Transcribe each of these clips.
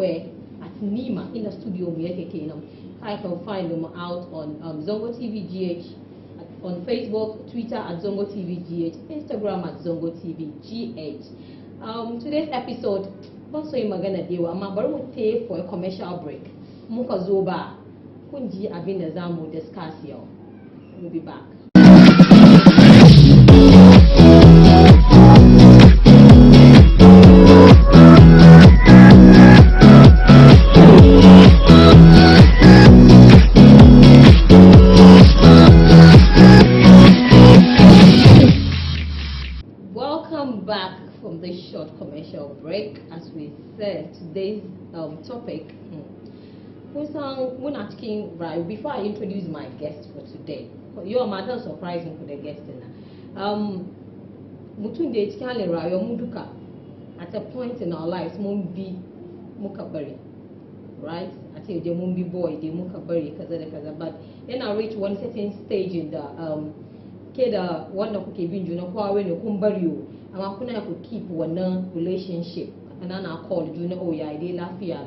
Square at Nima in the studio. I can find them out on Zongo TV GH, on Facebook, Twitter at Zongo TV GH, Instagram at Zongo TV GH. Today's episode, also in Magana Dewa, I'm about to for a commercial break. Muka Zoba, Kunji Abinazamu discuss here. We'll be back. Welcome back from this short commercial break. As we said, today's topic. When asking, right, before I introduce my guest for today, you are madam surprising for the guest. Mutunde Chikale Rayo Muduka, at a point in our lives, Mumbi Mukabari, right? I tell you, the Mumbi boy, the Mukabari, Kaza, but then I reach one certain stage in the Keda, one of Kevin, you know, Huawei, Kumbario, and I could keep one relationship, and then I called you know, oh, yeah, they laugh here.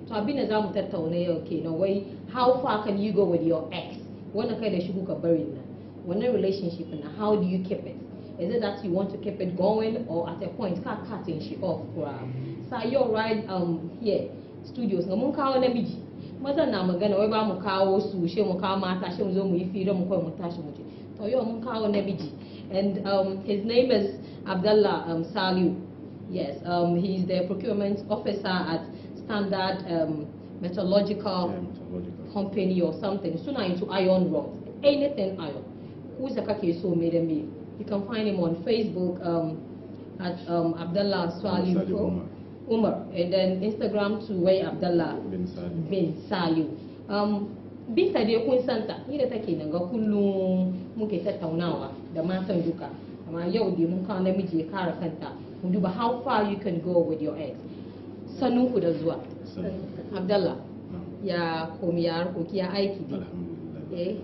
So I've been as I'm okay, no way. How far can you go with your ex? When a kind of shuka buried, when a relationship, and how do you keep it? Is it that you want to keep it going, or at a point, cutting shit off? So you're right here, studios. No munka na biji. Mother na magana weba muka su she muka mata she muzo mu ifi do muko mutashi muji. So you're munka na biji. And his name is Abdallah Saliu. Yes, he's the procurement officer at Standard Metallurgical Company or something. Soon into iron rods, anything iron. Who's a kake so made me? You can find him on Facebook at Abdallah Swali Umar, and then Instagram to where Abdallah bin Salu. Bin Sadio Queen Santa, he the take in Gokulu Muketa Taunawa, the Manton Duka. Yo, the Mukan Lemiji Karakanta. How far you can go with your ex? Sanu Kudazwa. Abdallah. Ya Komiyar Ukia Aikidi. Eh?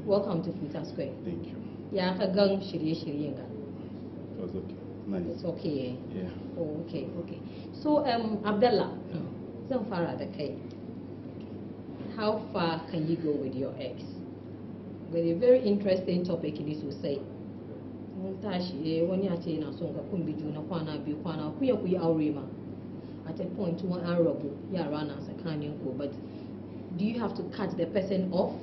Welcome to Twitter Square. Thank you. Ya Kagang Shiriyenga. It was okay. Nice. It's okay. Yeah. Oh, okay. So Abdallah, how far can you go with your ex? With a very interesting topic in this will say. At a point, one honorable, but do you have to cut the person off?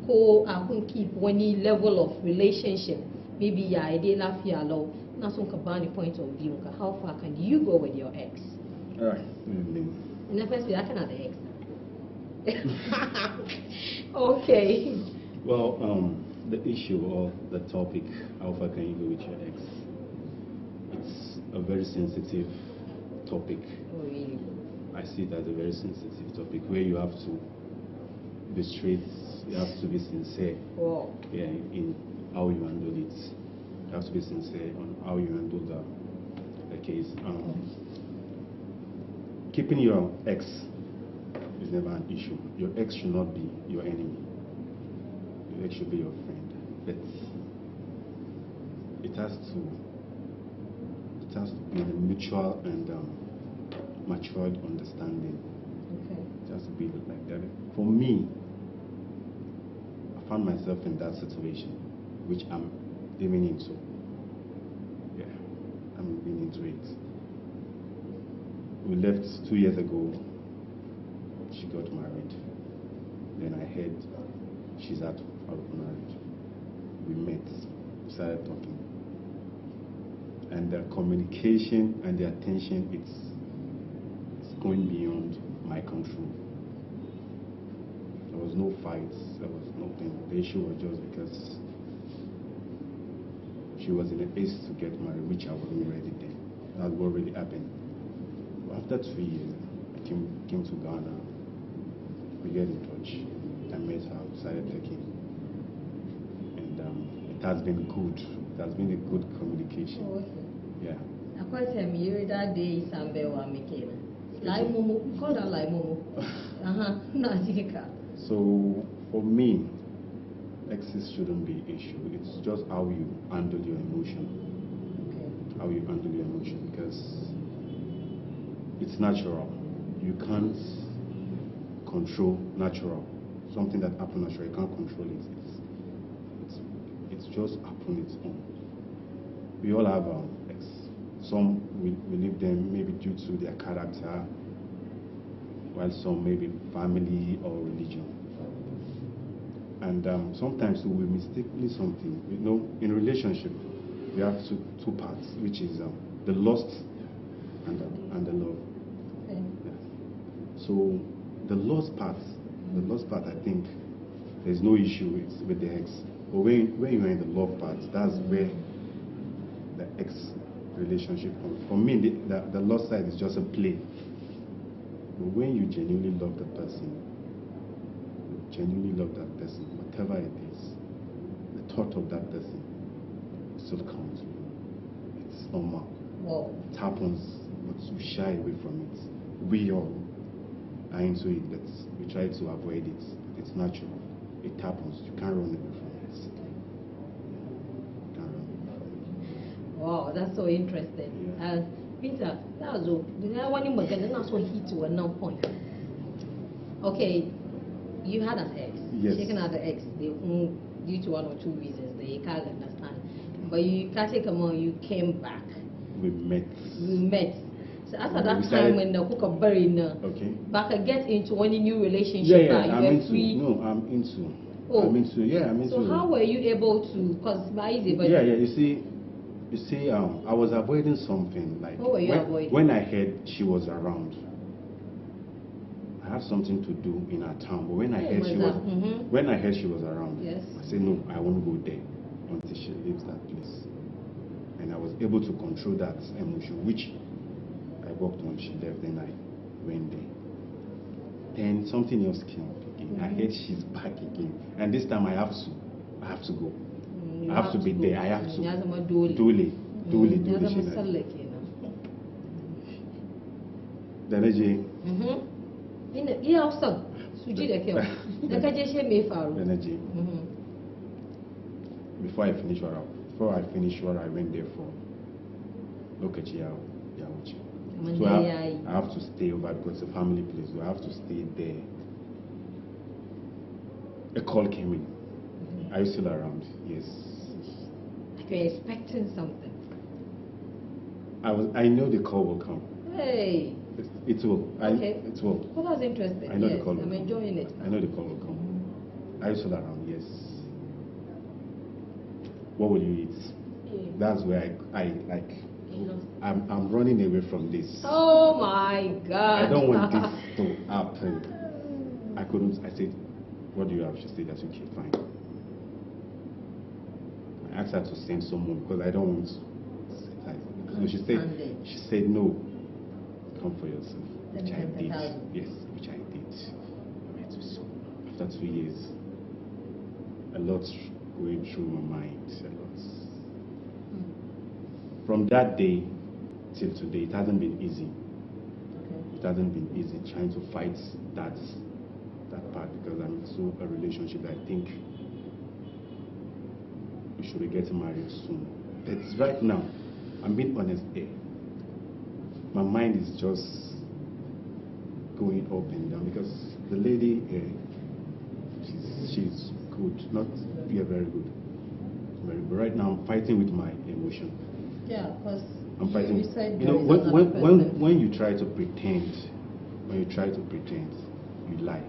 Or I can keep one level of relationship? Maybe your idea laugh your low, not some cabani point of view. How far can you go with your ex? All right. In the first place, I cannot ex. Okay. Well, the issue or the topic, how far can you go with your ex? It's a very sensitive topic. Oh, really? I see it as a very sensitive topic where you have to be straight, you have to be sincere. Oh. Yeah, in how you handle it. You have to be sincere on how you handle the case. Keeping your ex is never an issue. Your ex should not be your enemy. Your ex should be your friend. But it has to be a mutual and matured understanding. Okay. It has to be like that. For me, I found myself in that situation, which I'm living into. Yeah, I'm living into it. We left 2 years ago. She got married. Then I heard she's out of marriage. We met, started talking. And the communication and the attention, it's going beyond my control. There was no fights, there was nothing. The issue was just because she was in a haste to get married, which I wasn't ready then. That's what really happened. After 2 years, I came to Ghana. We get in touch. I met her, started talking. And it has been good. It has been a good communication. Oh, okay. Yeah. I quite tell me that day Sambe wa Mikena. Like Momo, call her like Momo. So for me, exes shouldn't be an issue. It's just how you handle your emotion. Okay. How you handle your emotion, because it's natural. You can't control natural. Something that happens natural, you can't control it. It's just happen its own. We all have ex. Some we leave them maybe due to their character, while some maybe family or religion. And sometimes we mistakenly something. You know, in relationship, we have two parts, which is the lust and the love. Okay. Yeah. So the lust part, I think there's no issue with the ex. But when you're in the love part, that's where the ex relationship comes. For me, the lust side is just a play. But when you genuinely love the person, whatever it is, the thought of that person still counts. It's normal. Wow. It happens, but we shy away from it. We all are into it, but we try to avoid it. It's natural. It happens. You can't run away from it. You can't run away from it. Wow, that's so interesting. Yeah. Peter, that was all. That's what hit to a no point. Okay, you had an ex. Yes. Taken out the ex, due to one or two reasons, they can't understand. But you can't take them on, you came back. We met. So after that time when the cook of burying okay. back get into any new relationship, Yeah, you I'm were into. free. No, I'm into. Oh. I'm into. Yeah, I'm into. So how were you able to? Because by easy, but Yeah. You see, I was avoiding something like. What were you avoiding? When I heard she was around, I had something to do in her town. But when I heard she was, when I heard she was around, yes. I said no, I won't go there until she leaves that place. And I was able to control that emotion, which I worked on. She left, then I went there. Then something else came up again. I heard she's back again, and this time I have to go. I have to be there. I have to. Dole. Energy. Yeah, also. Energy. Before I finish what I went there for, look at you. So I have to stay over because it's a family place. So I have to stay there. A call came in. Are you still around? Yes. You're expecting something. I know the call will come. Hey. It will. Okay. It will. Well, that's interesting. I know yes, the call will I'm come. enjoying it. I know the call will come. Are you still around? Yes. What will you eat? Yeah. That's where I'm running away from this. Oh my God. I don't want this to happen. I couldn't. I said, what do you have? She said, that's okay, fine. I asked her to send someone because I don't want to. So she said no. Come for yourself. Which I did. Yes, which I did. After 2 years, a lot going through my mind. A lot. From that day till today, it hasn't been easy. Okay. It hasn't been easy trying to fight that part because I'm into a relationship that I think we should be getting married soon. But right now, I'm being honest here. My mind is just going up and down because the lady she's good, not very good. But right now I'm fighting with my emotion. Yeah, because I'm fighting. You know, when you try to pretend, you lie.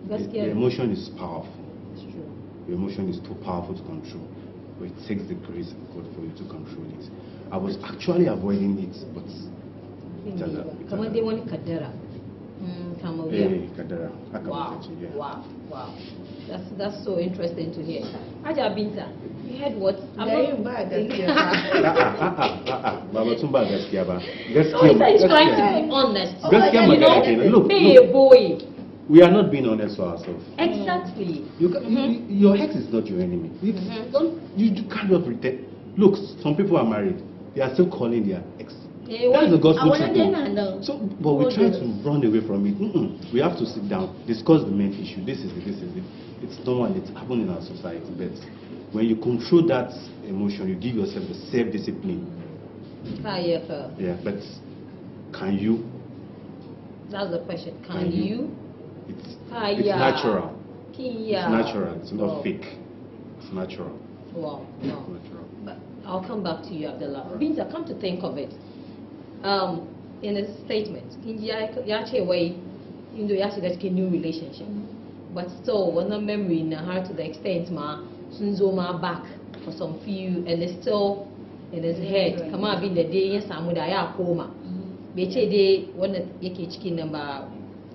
The emotion is powerful. It's true. The emotion is too powerful to control. But it takes the grace of God for you to control it. I was actually avoiding it, but come on, they want Kadera. Come over here. Kadera. Wow. That's so interesting to hear. Aja Binta, you heard what? Baba Tumba gaskiya ba. He's trying to be honest. Look, be a boy. We are not being honest to ourselves. Exactly. Your ex is not your enemy. You cannot pretend. Look, some people are married. They are still calling their ex. That's the gospel truth. So, but we try to run away from it. We have to sit down, discuss the main issue. This is it. It's normal. It's happening in our society. But when you control that emotion, you give yourself the self-discipline. Yeah, but can you That's the question. Can you? It's natural. It's natural. It's not fake. It's natural. Wow. No. It's natural. But I'll come back to you, Abdullah. Binta, come to think of it. In a statement, you actually way into a new relationship. But still, one memory in her to the extent ma sunzoma back for some few, and it's still in his head. Come on, be the day yes, I'm with a coma. Beche day one yake chicken number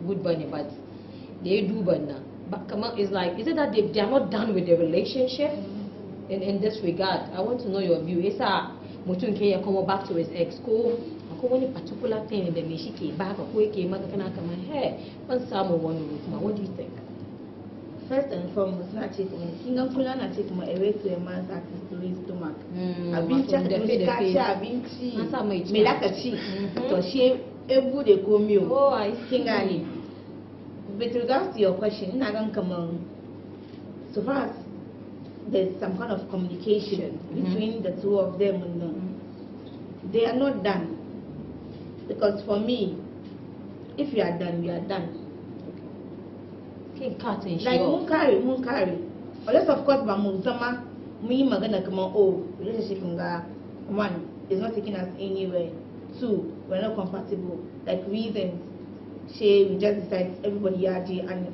good bunny, but they do banna. But come on, it's like, is it that they are not done with the relationship? In this regard, I want to know your view. Is that Mutun Kenya come back to his ex co? Any particular thing in the Mishiki back or quick came out of my hair? One summer one with my, what do you think? First and foremost, not taking Single Fulan, I take my away to a man's access to his stomach. I've been checked the fish, I've been cheap, me like a cheap, so she a good a go meal. Oh, I think I need. With regards to your question, I don't come on. So far as there's some kind of communication between the two of them, and they are not done. Because for me, if you are done, we are done. Okay, cutting like moon carry. Unless of course, but Muzama, me magana come on. Oh, relationship one is not taking us anywhere. Two, we're not compatible. Like reasons, we just decide everybody yaji and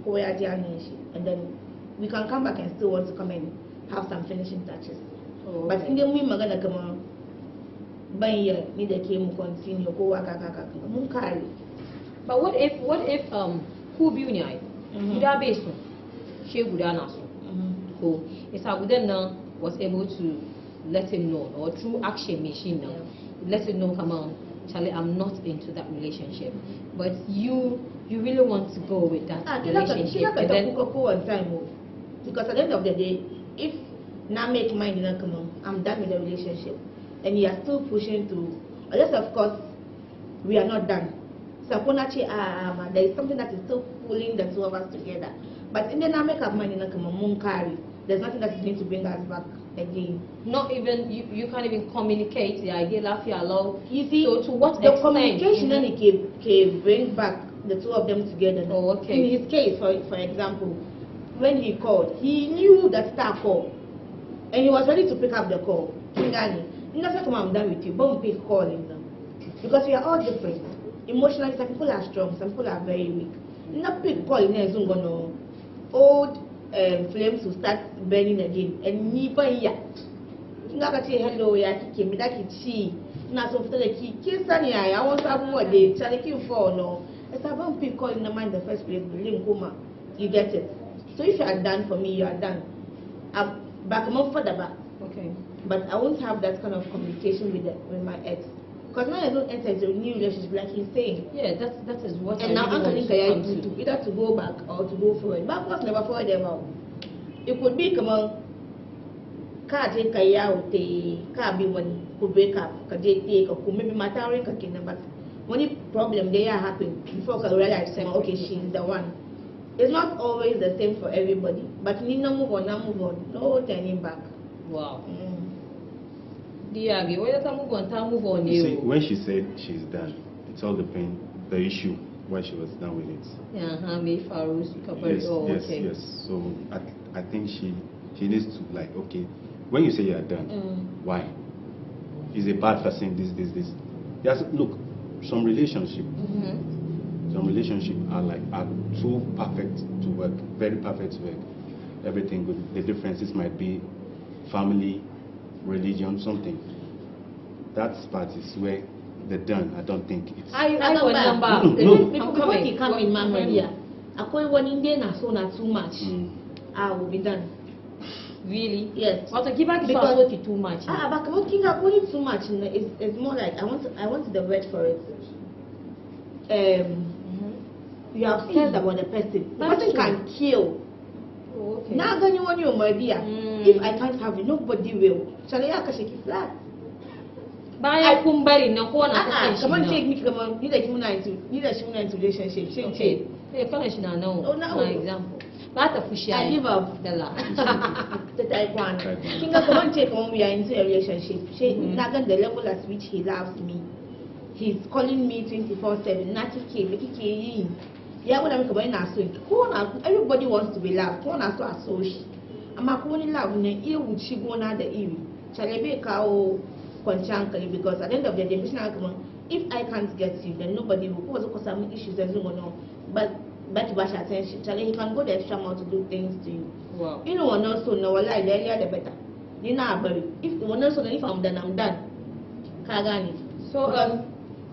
and then we can come back and still want to come and have some finishing touches. Oh, okay. But in the we magana come on. But continue go work. But what if who be nyai? Buda beso, she buda naso. So it's how Buda was able to let him know, or through action machine now, let him know, come on, Charlie, I'm not into that relationship. But you really want to go with that relationship. And then, because at the end of the day, if now make mind come on, I'm done with the relationship. And you are still pushing through. Unless, of course, we are not done. So, there is something that is still pulling the two of us together. But in the make up money, there's nothing that is going to bring us back again. Not even, you can't even communicate the idea that you allow. You see, so to what the extent? communication can bring back the two of them together. Oh, okay. In his case, for example, when he called, he knew that star call. And he was ready to pick up the call. Nothing come, I'm done with you, but we calling them. Because we are all different. Emotionally, some people are strong, some people are very weak. Not big calling them, no old flames will start burning again. And never yet. Not say hello, ya came back in she. Not so the key, kiss Sunny, I want to have more day, tell you for no. It's about people calling the mind the first place, you get it. So if you are done for me, you are done. I'm back a month further back. Okay. But I won't have that kind of communication with my ex. Because now I don't enter into a new relationship like he's saying. Yeah, that is what and I now really I'm telling you either to go back or to go forward. Backwards never forward ever. It could be come on. Car take a year or car be one could break up, could take or could maybe matter but when the problem they are happening before I realize okay, she's the one. It's not always the same for everybody. But we need to move on, no turning back. Wow. See, when she said she's done, it's all the issue why she was done with it. Yes. So I think she needs to okay, when you say you are done, why? Is a bad person this. Yes, look, some relationship are too perfect to work, very perfect to work, everything good. The differences might be family, religion, something. That part is where they're done. I don't think it's. I don't know. Before he come in, Mama, I call one Indian as soon as too much. I will be done. Really? Yes. But to give back because too much. But working up too much is more like I want the word for it. You have said about the person. The person can kill. Oh, okay. Now when you want your idea, if I can't have it, nobody will. Shall I shake it flat? I come on, take me. Come on, need a human into relationship. Okay. No example. But I give up the last. The type one. Come on, take on. We are into a relationship. She not the level at which he loves me. he's calling me 24/7. Nati yeah, when I'm coming now, everybody wants to be loved. One has to associate. I'm a only love in the ear would she go now the ear. Shall I be a cow conchankly? Because at the end of the day, if I can't get you, then nobody will cause some issues and no one. But bash attention. Shall he can go the extra mile to do things to you. Wow. You know, one also know a lie, the earlier the better. You know, if one also if I'm done, I'm done. Kagani. So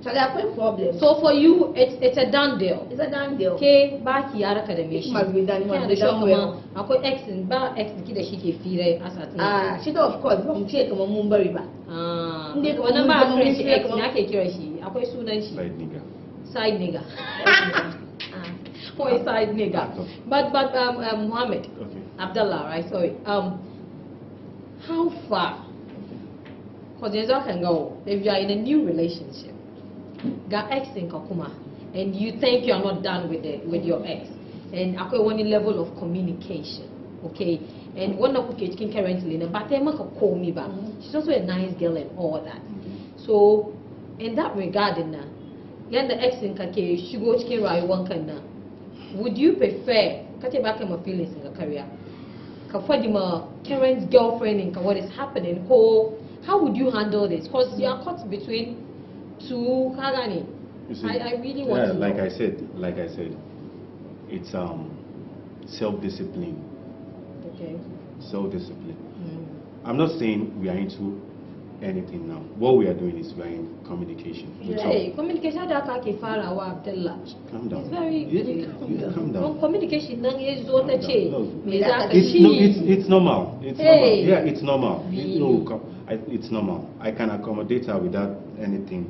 shall I have a problem? So for you, it's a done deal. It's a done deal. Okay, back here academy. It must be done. Must be done well. I got X and bar X the kid that she can feel as at she of course from check on Mumbai River. One number of X I can carry she. I quite soon she. Side nigga. For a side nigga. But Muhammad. Okay. Abdullah, right? Sorry. How far? Because there's all can go. If you are in a new relationship, got ex in Kakuma, and you think you are not done with your ex, and I one level of communication, okay? And one of the can currently, but they must call me back. She's also a nice girl and all that. So, in that regard, yeah, the ex in Kake, she goes to Kira one kind. Would you prefer? Kate back my feelings in the career. Kafadima, current girlfriend, and what is happening? How would you handle this? Because you are caught between two Kagani. I really want to know. Like I said, it's self-discipline. Okay. Self-discipline. I'm not saying we are into anything now. What we are doing is we are in communication. Hey, communication calm down. It's very calm down. Communication it's normal. It's hey. normal. Yeah, it's normal. Really? It's normal. I can accommodate her without anything.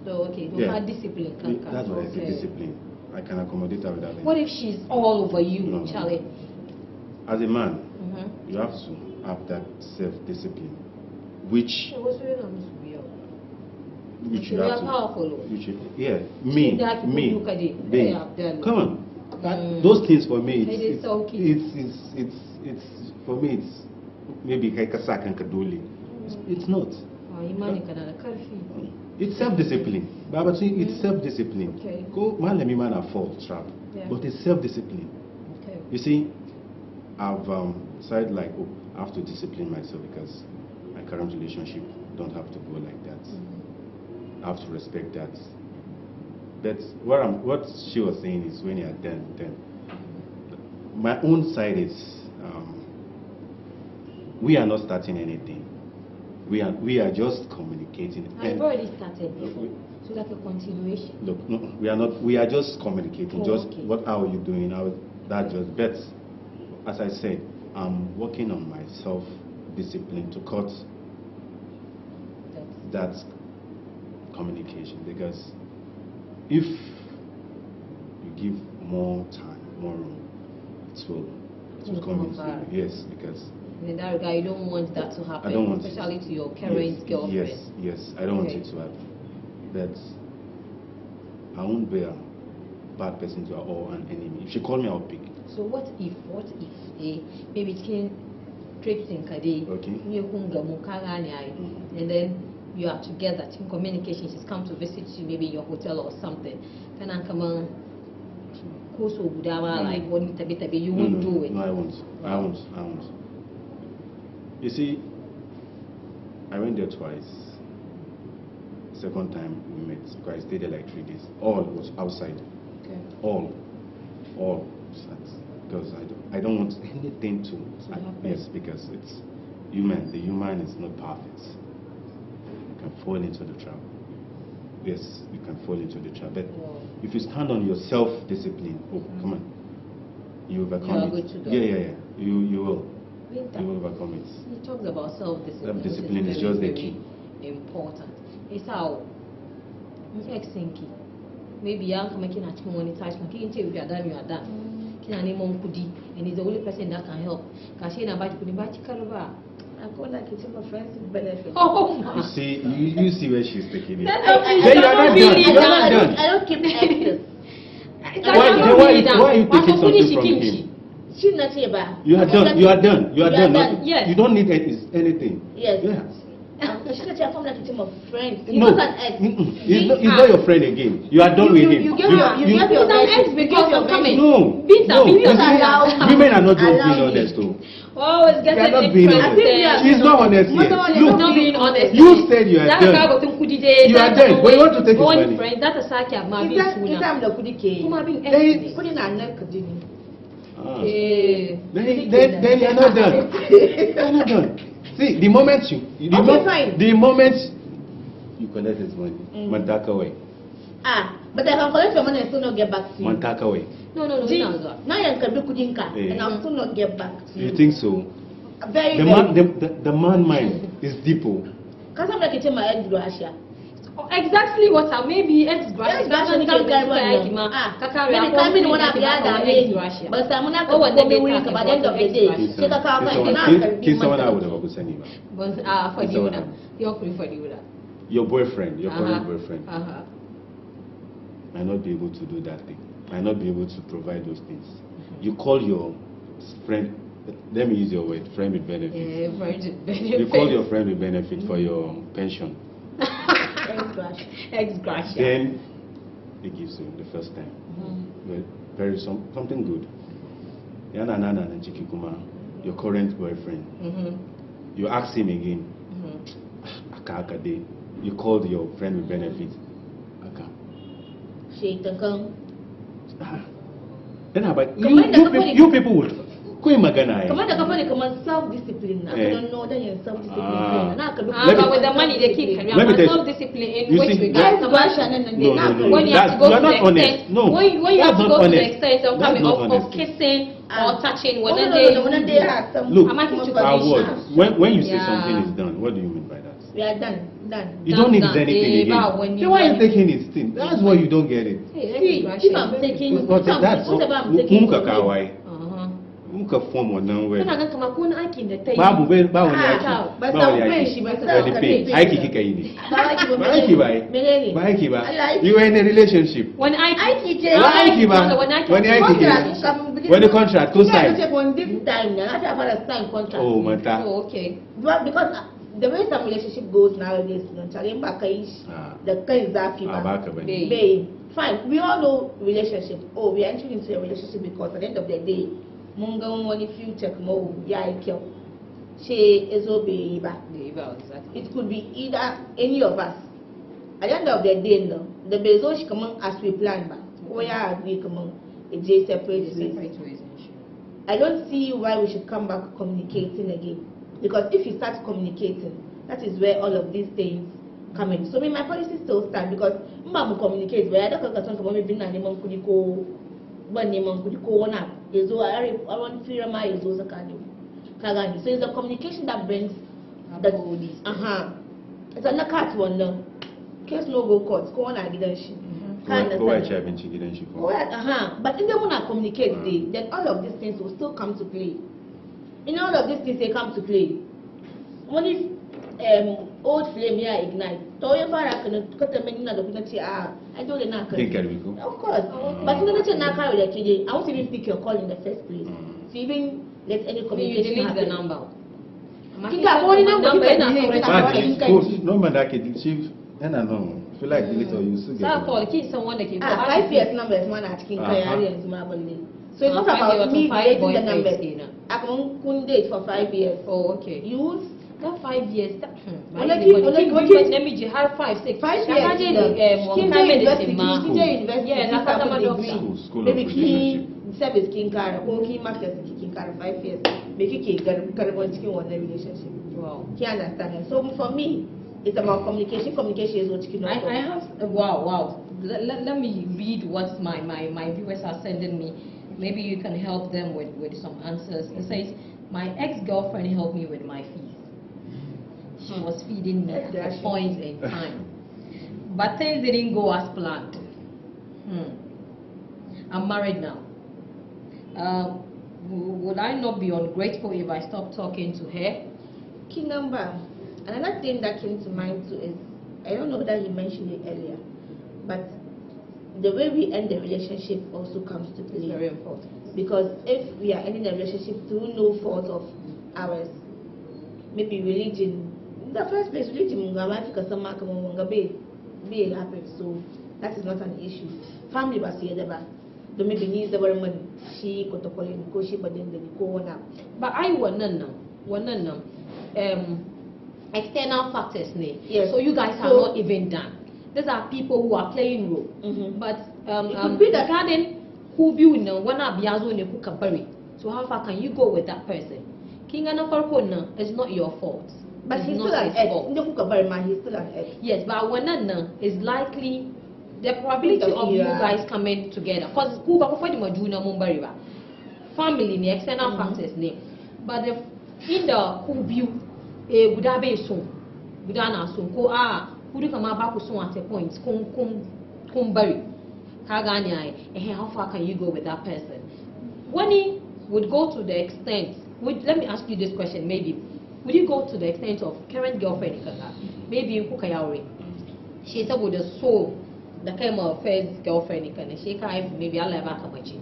So okay, discipline. That's what I say, discipline. I can accommodate her without anything. What if she's all over you, Charlie? As a man, you have to have that self-discipline, which you have to. Powerful. Me. Come on. Those things for me, it's for me. It's maybe Kaikasak and Kaduli. It's not. It's self-discipline. Baba, it's self-discipline. Okay. Go man, let me man a fault trap. Yeah. But it's self-discipline. Okay. You see, I've decided like, I have to discipline myself because my current relationship don't have to go like that. I have to respect that. But what she was saying is when you are done. My own side is we are not starting anything. We are just communicating. I've already started before. So like a continuation. Look, no, we are not. We are just communicating. Okay. What are you doing? But as I said, I'm working on my self-discipline to cut that communication, because if you give more time, more room, it will come into you. Yes, because in that regard, you don't want that to happen, I don't want especially to your current girlfriend. Yes, I don't want it to happen. But I won't be a bad person to her or an enemy. If she call me, I'll pick. So what if maybe it can trips in Kade, and then you are together, team communication, she's come to visit you, maybe your hotel or something. Can I come on? Like you won't do it. No, I won't. You see, I went there twice. Second time we met, because I stayed there like 3 days. All was outside. Okay. All. Because I don't want anything to happen. Yes, because it's human. The human is not perfect. You can fall into the trap. Yes, you can fall into the trap. But if you stand on your self-discipline, come on, you overcome it. Yeah. You will. You will overcome it. He talks about self-discipline. Self-discipline is just the key. Important. It's how maybe I'm making a team when touch you are done, you are done. And he's the only person that can help. Because she about to I call like it's my friends with benefit. Oh my. You see where she's taking it. You are not done. I don't keep extras. Why are you taking something from him? She's not here, but you are done. Yes. You don't need anything. Yes. She said I'm like a team of friends. He's No, not an ex. he's not your friend again. You are done with him. You gave your ex because of coming. No, Binta, no. you You see, allow- women are not just allow being me. honest, though. Oh, it's They are getting not being honest. interesting. She's not honest yet. She's not being honest. You said you are That done. guy got to Kudide. You are done, but you want to take his money. Friend, that is Saki of my Is that the kudike? Kuma being They- Put in a neck kudini. Ah. Eh. Then you're not done. You're not done. See, the moment Fine. the moment you collect his money, Mantaka way. But I can collect your money and still not get back to you. Mantaka way. No. Now you can be kudinka Eh. and I'll still not get back to you. You think so? Very, The very. man, the man mind is deep. Oh. Because I'm like a team of ex Russia. Exactly what I maybe ex Yes, Russia. that's when you can carry one. Maybe one of the other days. But I'm not going to be weak by the end of the day. Take a car Kiss someone I would have sent him. But for the owner, you're free for the owner. Your boyfriend, your current boyfriend, Uh-huh. might not be able to do that thing. Might not be able to provide those things. You call your friend. Let me use your word, friend with benefit. Yeah, very You call your friend with benefit for your pension. Ex Russia. Then he gives you the first time. Well, very something good. Yana Nana and Chikikuma, your current boyfriend. You ask him again. Aka day. You called your friend with benefit. Aka. Then how about you people would Queen Magana. Come on, the company come on self-discipline. I don't know that you're self-discipline. But with the money they keep carrying, let me tell you. self-discipline in You which see, regard. No, When you have to go to the extent, No, when you have to go to the honest. extent of That's coming not of honest. kissing or touching, when When they have some. Look, I'm asking you our permission. word. When you say Yeah. something is done, what do you mean by that? We are done. You don't need Done. anything But again. when Then you why are you want- taking his thing? That's why you don't get it. See, if I'm taking, That's whatever I'm taking. Muka form on now where. Kana ga kamar ko na aikin da ta yi. Babu ba wani yaki. ba Ba sa wani pay yaki. shi, ba sa Ba the ka pay. pay. Aiki kika yi ne. Ba aiki ba. Menene? Ba aiki ba. Allah aiki. You were in a relationship. Wani aiki. Aiki ke. Ba aiki ba. Wani aiki ke. Wani contract ko sign. When this time, I have to sign contract. Oh mata. Oh, okay. But because the way some relationship goes nowadays, the kind that people. Baka ba ne. Babe, fine. We all know relationship. Oh, we are entering into a relationship because at the end of the day, munga money future mo ya ikyo. She is obeyba. It could be either any of us. At the end of the day, no, the bezosh come on as we plan, but we are agree come on. It's a separate ways. I don't see why we should come back communicating again. Because if you start communicating, that is where all of these things come in. So my policy still stand because mama communicate. Where I don't talk about me being an imam kudiko, one imam kudiko na. Yezo I want fear my yezo zakani. Kagani. So it's the communication that brings the It's a cat one now. Case no go court. Go on and get shit. Go watch abinci gidan shi ko. But if they want to communicate, then all of these things will still come to play. In all of these things, they come to play. When if old flame here ignite, so if I can cut them in the community, I don't know. Of course. But in the nature, I won't even pick your call in the first place. So even let any communication delete happen. the number. Number that can chief. And I know. Feel like delete or you still get. Call keep someone that can. 5 years number is one at King Kayari and Zimabali. So it's not about me creating the numbers. I can date for 5 years. Oh, okay. Use that 5 years. That, let me have 5, 6. 5 years. School maybe key service King Kara, or key masters King Kara 5 years. Make it one relationship. Wow. You understand? And so for me, it's about communication. Communication is what you know. I have wow. Let me read what my viewers are sending me. Maybe you can help them with some answers. It says, my ex-girlfriend helped me with my fees. She was feeding me at a point in time. But things didn't go as planned. I'm married now. Would I not be ungrateful if I stopped talking to her? Key number. Another thing that came to mind too is, I don't know that you mentioned it earlier, but the way we end the relationship also comes to play. It's very important. Because if we are ending the relationship through no fault of ours, maybe religion, the first place, we need to go back to some mark be happy. So that is not an issue. Family was here, the maybe needs the very money. She got to call in, go she, but then go on up. But I want none. External factors, yes. So you guys are not even done. These are people who are playing role. But the garden who view no one up yazo ne kukabari. So how far can you go with that person? King and Farkona is not your fault. But it's he's not still an his fault. He's still an ex. Yes, but when is likely the probability of you guys coming together. Because Kuba for the Majuna Mumbariba family the external factors name. But if in the who view a Budabe soon, Budana soon, go who come back soon at a point, kumbari. Kaganya, and how far can you go with that person? When he would go to the extent, let me ask you this question, maybe. Would you go to the extent of current girlfriend? Maybe you cook a she said with the soul, the kind of first girlfriend, she can't maybe I'll have a much.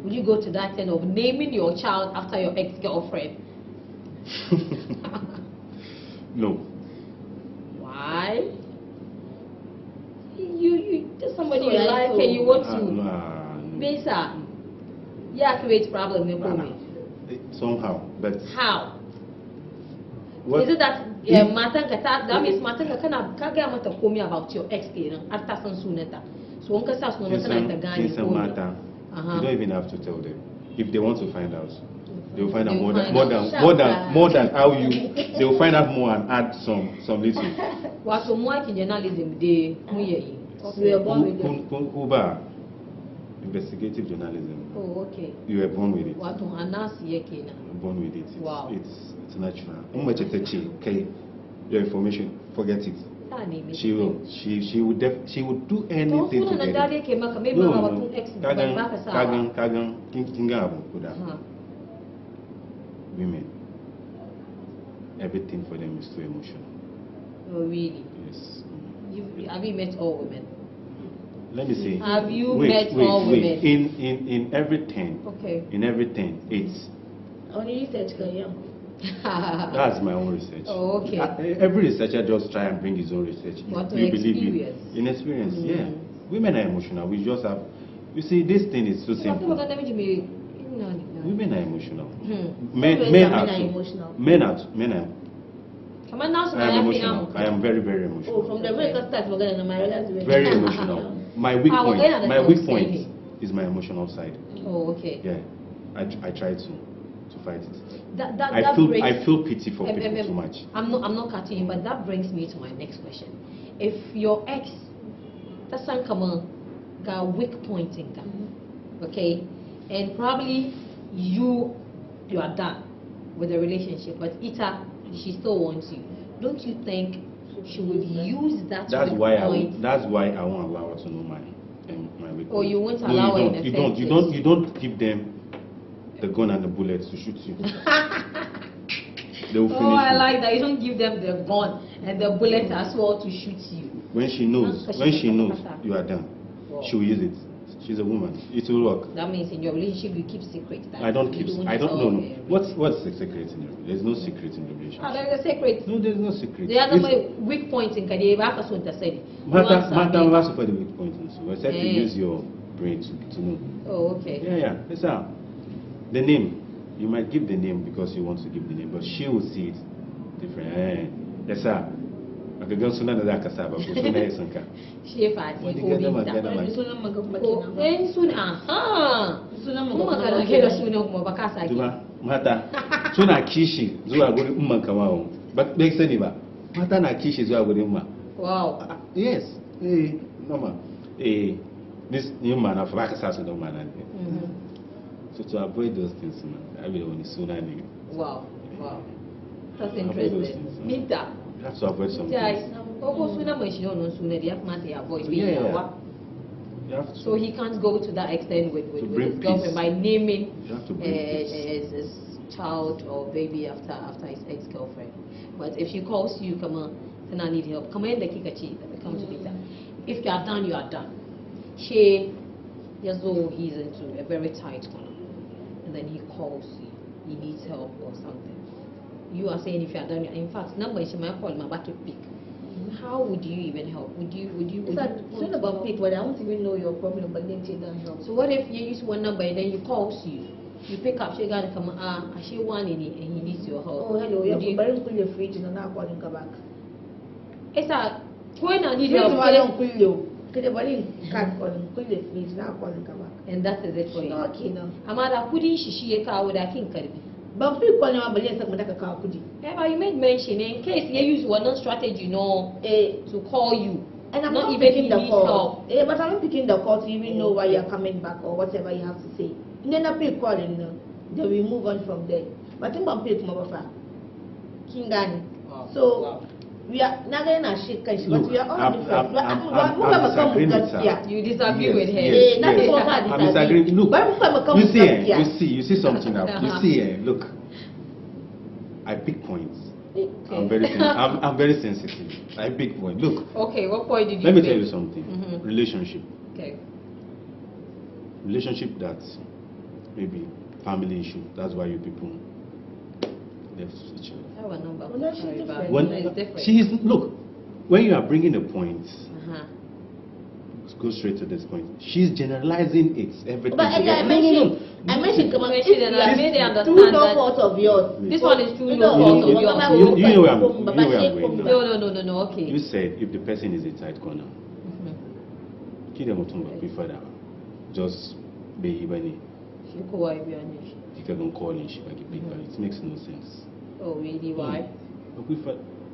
Would you go to that extent of naming your child after your ex-girlfriend? No. Why? You just somebody you like and you want to Mesa. Yeah, create problem somehow, but how? What? Is it that that means Matanga call me about your ex after some sooneta. So Uncle Sass no you don't even have to tell them. If they want to find out, they will find out more than how you. They will find out more and add some little. What so more in journalism they we are born with it. Kuba, investigative journalism. Oh, okay. You were born with it. What on Anas Yekina? Born with it. Wow. It's natural. Okay, your information, forget it. She will. She would do anything to get it. Women, everything for them is too emotional. Oh, really? Yes. Have you met all women? Let me see. Have you met all women? In everything. Okay. In everything, it's. Only research, That's my own research. Oh, okay. Every researcher just try and bring his own research. What you believe experience? in experience, yeah. Women are emotional. We just have. You see, this thing is so simple. Women are emotional. Men are emotional. Men are. Come on now, I am emotional. I am very, very emotional. Oh, from the very first start, we're going to very emotional. My weak point is my emotional side. Oh, okay. Yeah, I try to fight it. I feel pity for people too much. I'm not cutting you, but that brings me to my next question. If your ex doesn't come on, got weak pointing, okay, and probably you are done with the relationship, but she still wants you. Don't you think she would use that that's weak why point? That's why I won't allow her to know my weak point. Oh, you won't allow her in the first place. You don't give them the gun and the bullets to shoot you. They will finish I you. like that. You don't give them the gun and the bullet as well to shoot you. When she knows you are done, she will use it. She's a woman. It will work. That means in your relationship you keep secrets. I don't keep. I don't know. No. What's the secret in your? There's no secret in your relationship. There's a secret. No, there's no secret. There are no weak points in Kanye. Mata for the weak points also. Except you use your brain to know. Oh, okay. Yeah. That's how. The name. You might give the name because you want to give the name, but she will see it different. That's how. I can go sooner than that cassava. Go sooner than She party. Mata suna kishi zuwa gurin umman kamawo bai sani ba mata na kishi zuwa gurin ma. Wow. Yes. Normal. This new man of baka sa su don mana ne. So to avoid those things, man, I will only sooner. Wow. That's interesting. Minta. You have to avoid something. So he can't go to that extent with his girlfriend by naming his child or baby after his ex-girlfriend. But if she calls you, come on, then I need help. Come in the kikachi, come to Peter. If you are done, you are done. She, as though he's into a very tight corner, and then he calls you, he needs help or something. you are saying if you are done, in fact, number is my call, my back to pick. How would you even help? Would you? It's not about pick, but I won't even know your problem, but then take that help. So what if you use one number and then you calls you pick up, she got to come, she one in it and he needs your help. Oh, hello, you're very cool, your fridge, and I'm calling back. It's a when I need Help. help. And that is it for you. Okay, no. Amada kudi shishi ka with a king karbi. But people call them a kudi. Yeah, you made mention in case you use one strategy, to call you. And I'm not not even picking the call. help. But I'm not picking the call to even know why you're coming back or whatever you have to say. And then I pick calling, then we move on from there. But I'm going to pick my Kingani. So we are not going to shake, but we are all different. You disagree with her. Yes. I'm disagreeing. Look, you see something now. You see, look, I pick points. Okay. I'm very sensitive. I pick points. Look. Okay, what point did you Let me pick? tell you something. Relationship. Okay. Relationship that's maybe family issue. That's why you people left each other. I have a number. Well, that's different. It's different. She is, look, when you are bringing a point, go straight to this point. She's generalizing it, everything. But I mentioned, come on, if I made it understand two no that fault of yours. this one is true, No, no fault of you yours. know where I'm going now. No, okay. You said if the person is a tight corner, just be even You can call in, it makes no sense. Oh, really? Why?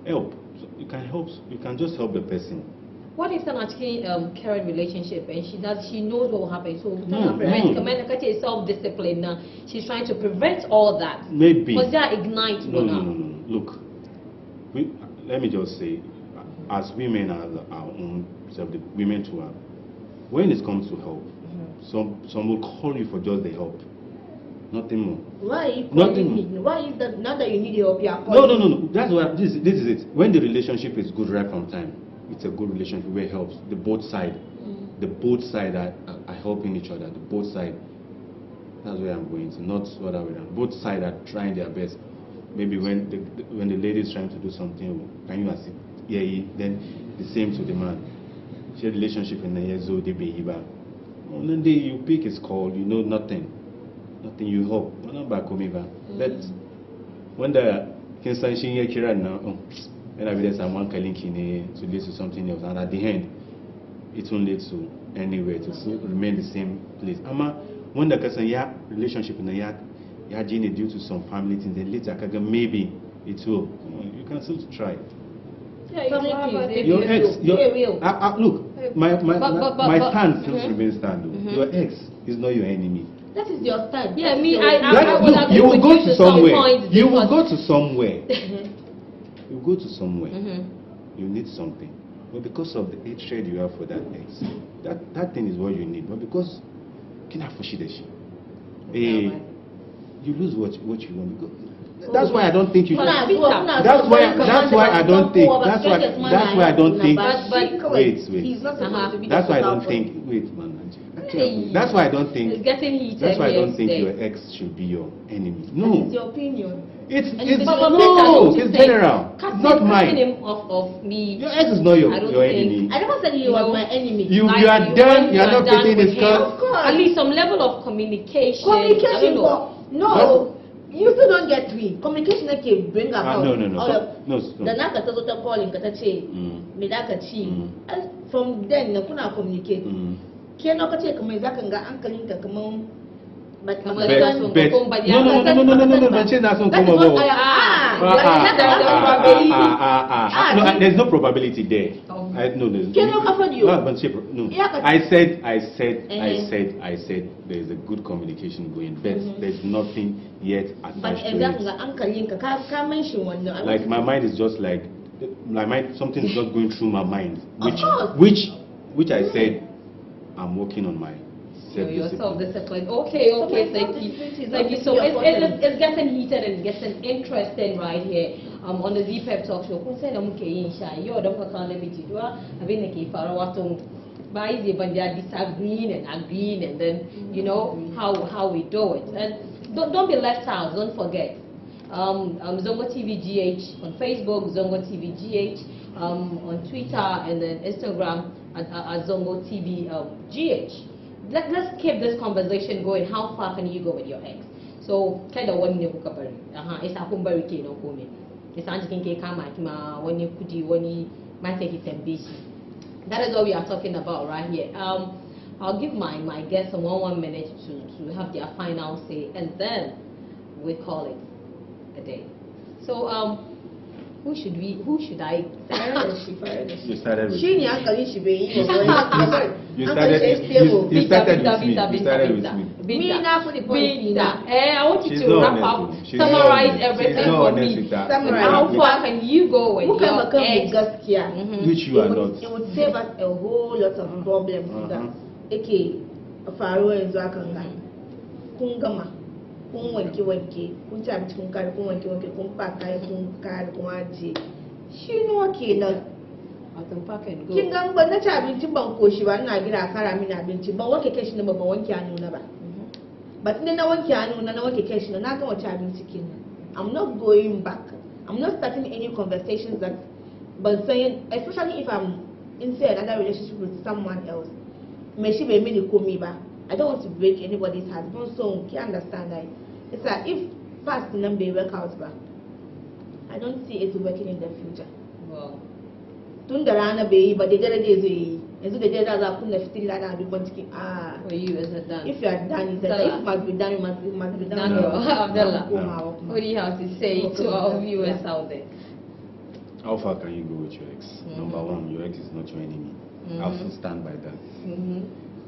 Help. So you can help. You can just help the person. What if an actually current relationship and she knows what will happen? So self-discipline now. She's trying to prevent all that. Maybe. Was that ignite? No. Look, let me just say, as women, as our own self, the women too are. When it comes to help, some will call you for just the help. Nothing more. Why? Nothing more. Why is that now that you need help, you are calling? No. That's why this is it. When the relationship is good right from time, it's a good relationship where it helps the both side. The both side are helping each other. The both side. That's where I'm going to. Not what I would. Both side are trying their best. Maybe when the lady is trying to do something, can you assist? Yeah. Then the same to the man. Share relationship in the years old, they be here. One day you pick his call, you know nothing. Nothing you hope. We're not back home either. But when the Kinsan here Kira now, and I will someone calling to lead to something else, and at the end, it won't lead to anywhere to remain the same place. When the person relationship in the yard, due to some family things, then later maybe it will. You can still try. Your ex, look, my stand still remains stand. Your ex is not your enemy. That is your stand. Yeah, you will go to somewhere. You will go to somewhere. You go to somewhere. You need something. But because of the hatred you have for that ex, that thing is what you need. But because you lose what you want. That's why I don't think you should. That's why I don't think. That's why I don't think. Wait. That's why I don't think. Wait, man. That's why I don't think. It's getting heated. That's why I don't think your ex should be your enemy. No. It's your opinion. It's general. Not mine. Him of me. Your ex is not your enemy. I never said you were my enemy. You are done. You are not taking his call. At least some level of communication. No. You still don't get me. Communication can bring about. No. The naka total calling katache. Medaka chi. From then na kuna communicate. Keno kache kama zaka nga uncle ka kama but no. There's no probability there. I said there is a good communication going, but there's nothing yet attached to it. Like my mind is just like something is just going through my mind, which I said I'm working on my self-discipline. Okay, thank you. So it's getting heated and getting interesting right here on the Zee Pep Talk Show. You're disagreeing and agreeing, and then you know how we do it. And don't be left out. Don't forget. Zongo TV GH on Facebook, Zongo TV GH on Twitter, and then Instagram at Zongo TV GH. Let's keep this conversation going. How far can you go with your ex? So, kind of one new book about it's a kumbari no kumi. It's anti king kama when you could when you might take it and that is what we are talking about right here. I'll give my guests 1 minute to have their final say, and then we call it a day. So who should I? You started with She me. uncle should be You started with me. Me now for the point. I want you She's to not wrap up, honest. She's summarize not honest. everything She's not for honest me. with that. Summarize. How far can you go with Who can your become ex? Gaskia? Which you are not. It would save us a whole lot of problems. Okay, Faro and Zakanga. Kungama. Kun wanke kun ci abinci kun kare kun wanke kun paka kun kare kun aje shi ne wake nan kin ga ban na ci abinci ban koshi ba ina gida kara mini abinci ban wanke kai shi na ban wanke hannu na ba but na wanke hannu na wanke kai shi na ga wace abinci kenan. I'm not going back. I'm not starting any conversations that ban saying, especially if I'm inside another relationship with someone else. Me shi bai mini komi ba. I don't want to break anybody's heart. So you understand that it's like if past number work out, but I don't see it working in the future. Wow. Tundarana be, but the other days and so the day that I couldn't still that I'll be wanting For you, is it done? if you are done, it's if it must be done, it must be done. Abdullah, what do you have to say to our viewers out there? How far can you go with your ex? Number one, your ex is not your enemy. I also stand by that.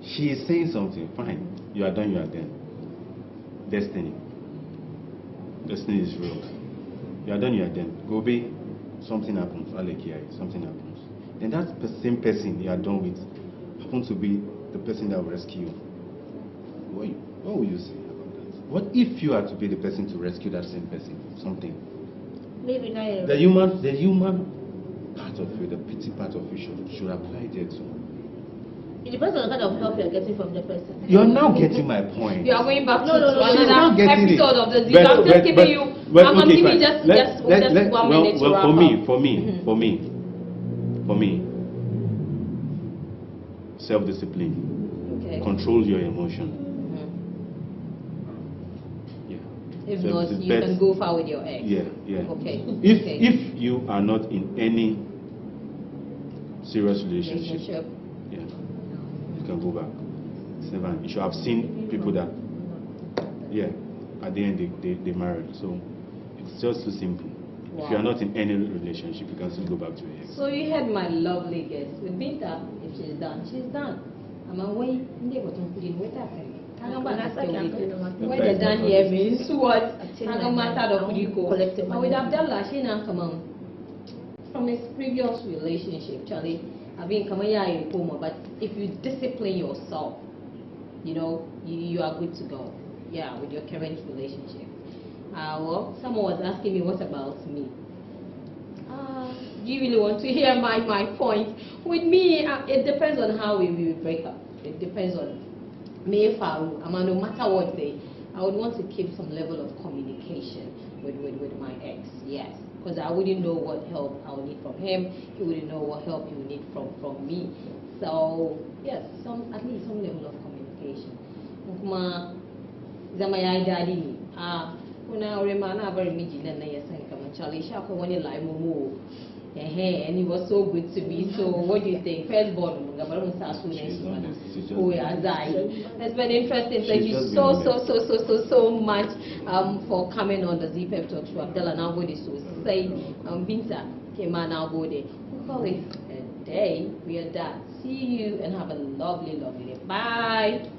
She is saying something, fine. You are done, you are done. Destiny. Destiny is real. You are done, you are done. Go be, something happens, something happens. Then that same person you are done with happens to be the person that will rescue you. What will you say about that? What if you are to be the person to rescue that same person? Something. Maybe not. The human part of you, the pity part of you should apply there too. It depends on the kind of help you are getting from the person. You're now getting my point. You are going back to She's not another getting episode it. of the Zee. I'm just giving you. I'm okay, giving fine. just 1 minute to wrap for me, self-discipline. Okay. Control your emotion. Yeah. If not, you can go far with your ex. Yeah. Okay. If you are not in any serious relationship, yeah, you can go back. It's never. You should have seen people that, yeah, at the end they married. So it's just too simple. Wow. If you are not in any relationship, you can still go back to your ex. So you had my lovely guest. With Binta, if she's done, she's done. I'm away. When they're done here means what? I with Abdullah, she now come on from his previous relationship, Charlie. I mean, come in coma, but if you discipline yourself, you know, you are good to go. Yeah, with your current relationship. Well, someone was asking me, what about me? Do you really want to hear my point? With me, it depends on how we break up. It depends on me. If no matter what day, I would want to keep some level of communication with my ex. Yes, because I wouldn't know what help I would need from him. He wouldn't know what help he would need from me. So yes, at least some level of communication. Daddy. Kuna remana very mijina na yasan kama Charlie Shako when you like momo. And he was so good to me. So what do you think? Firstborn, oh yeah, it's been interesting. Thank you so much for coming on the Zee Pep Talk Show. Abdullah now go so say Binta came on now go there. We'll call it a day. We are done. See you and have a lovely day. Bye.